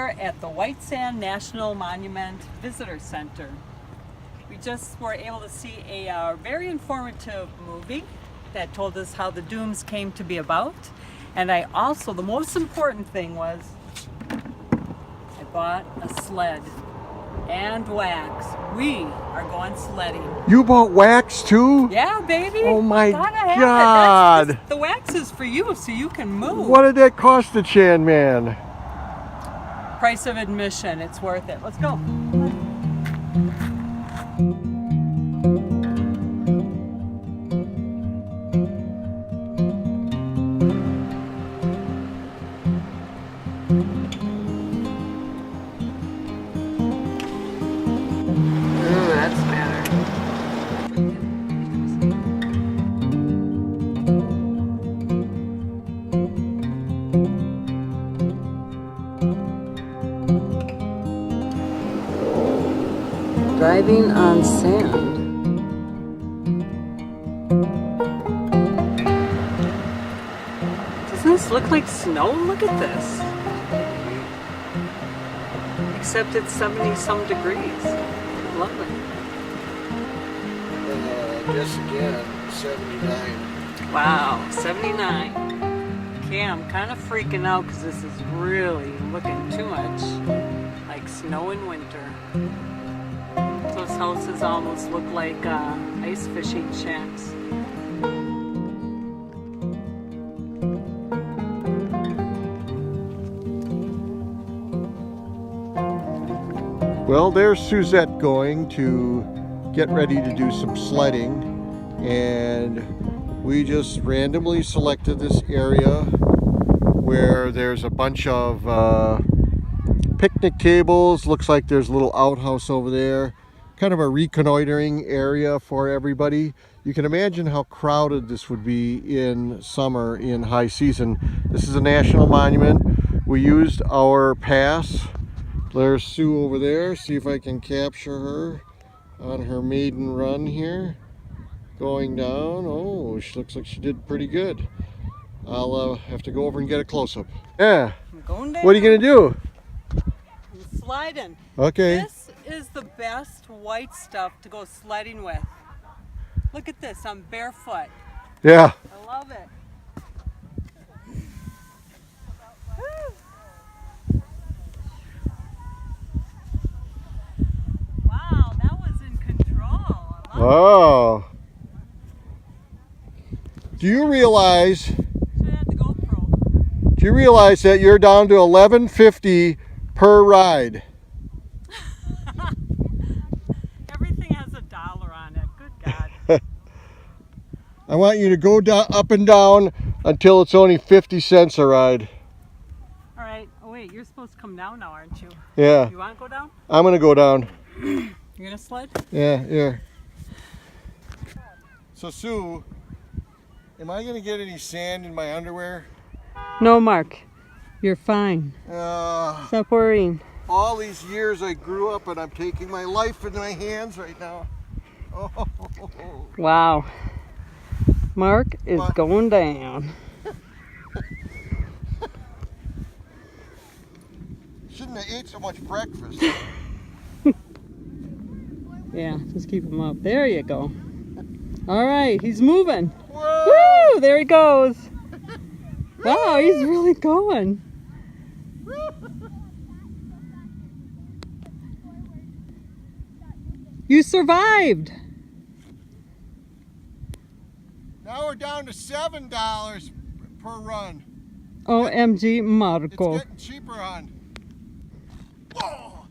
here at the White Sand National Monument Visitor Center. We just were able to see a very informative movie that told us how the Dunes came to be about. And I also, the most important thing was, I bought a sled and wax. We are going sledding. You bought wax too? Yeah, baby. Oh my Gotta have God. it. The wax is for you so you can move. What did that cost the Chan man? Price of admission. It's worth it. Let's go. Driving on sand. Doesn't this look like snow? Look at this. Except it's 70-some degrees. Lovely. Just again, 79. Wow, 79. Okay, I'm kind of freaking out because this is really looking too much like snow in winter. Those houses almost look like ice fishing shacks. Well, there's Suzette going to get ready to do some sledding, and we just randomly selected this area where there's a bunch of picnic tables. Looks like there's a little outhouse over there. Kind of a reconnoitering area for everybody. You can imagine how crowded this would be in summer in high season. This is a national monument. We used our pass. There's Sue over there. See if I can capture her on her maiden run here. Going down. Oh, she looks like she did pretty good. I'll have to go over and get a close-up. Yeah. I'm going down. What are you gonna do? I'm sliding. Okay. This is the best white stuff to go sledding with. Look at this, I'm barefoot. Yeah. I love it. Wow, that was in control. I love Oh. Do you realize? Should have had the GoPro. Do you realize that you're down to $11.50 per ride? Everything has $1 on it. Good God. I want you to go down, up and down until it's only 50 cents a ride. All right. Oh wait, you're supposed to come down now, aren't you? Yeah. You want to go down? I'm gonna go down. You're gonna sled? Yeah, here. So Sue, am I gonna get any sand in my underwear? No, Mark. You're fine. Stop worrying. All these years I grew up and I'm taking my life in my hands right now. Oh. Wow. Mark is going down. Shouldn't have ate so much breakfast. Yeah, just keep him up. There you go. All right, he's moving. Whoa! Woo! There he goes. Wow, he's really going. You survived. Now we're down to $7 per run. OMG, Marco. It's getting cheaper on. Whoa!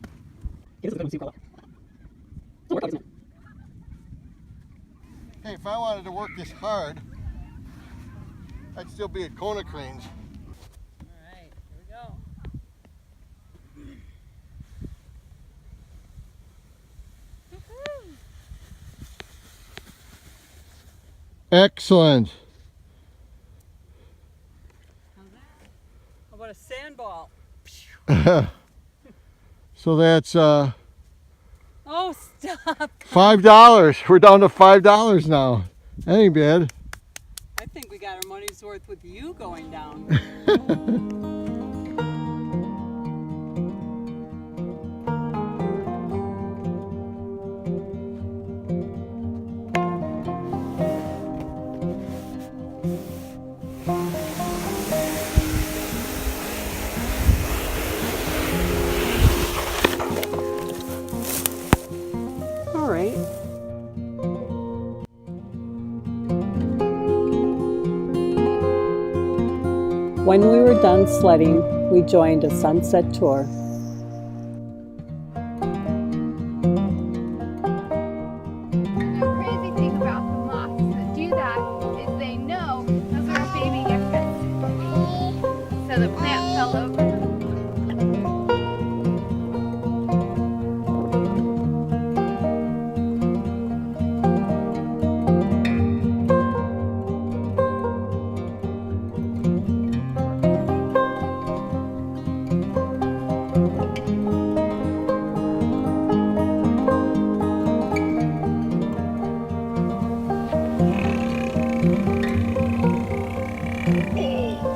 Hey, if I wanted to work this hard, I'd still be at Kona Cranes. All right, here we go. Excellent. How's that? How about a sandball? So that's Oh, stop. $5. We're down to $5 now. That ain't bad. I think we got our money's worth with you going down. When we were done sledding, we joined a sunset tour. The crazy thing about the moths that do that is they know those are baby infants. So the plant fell over.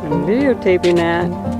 I'm videotaping that.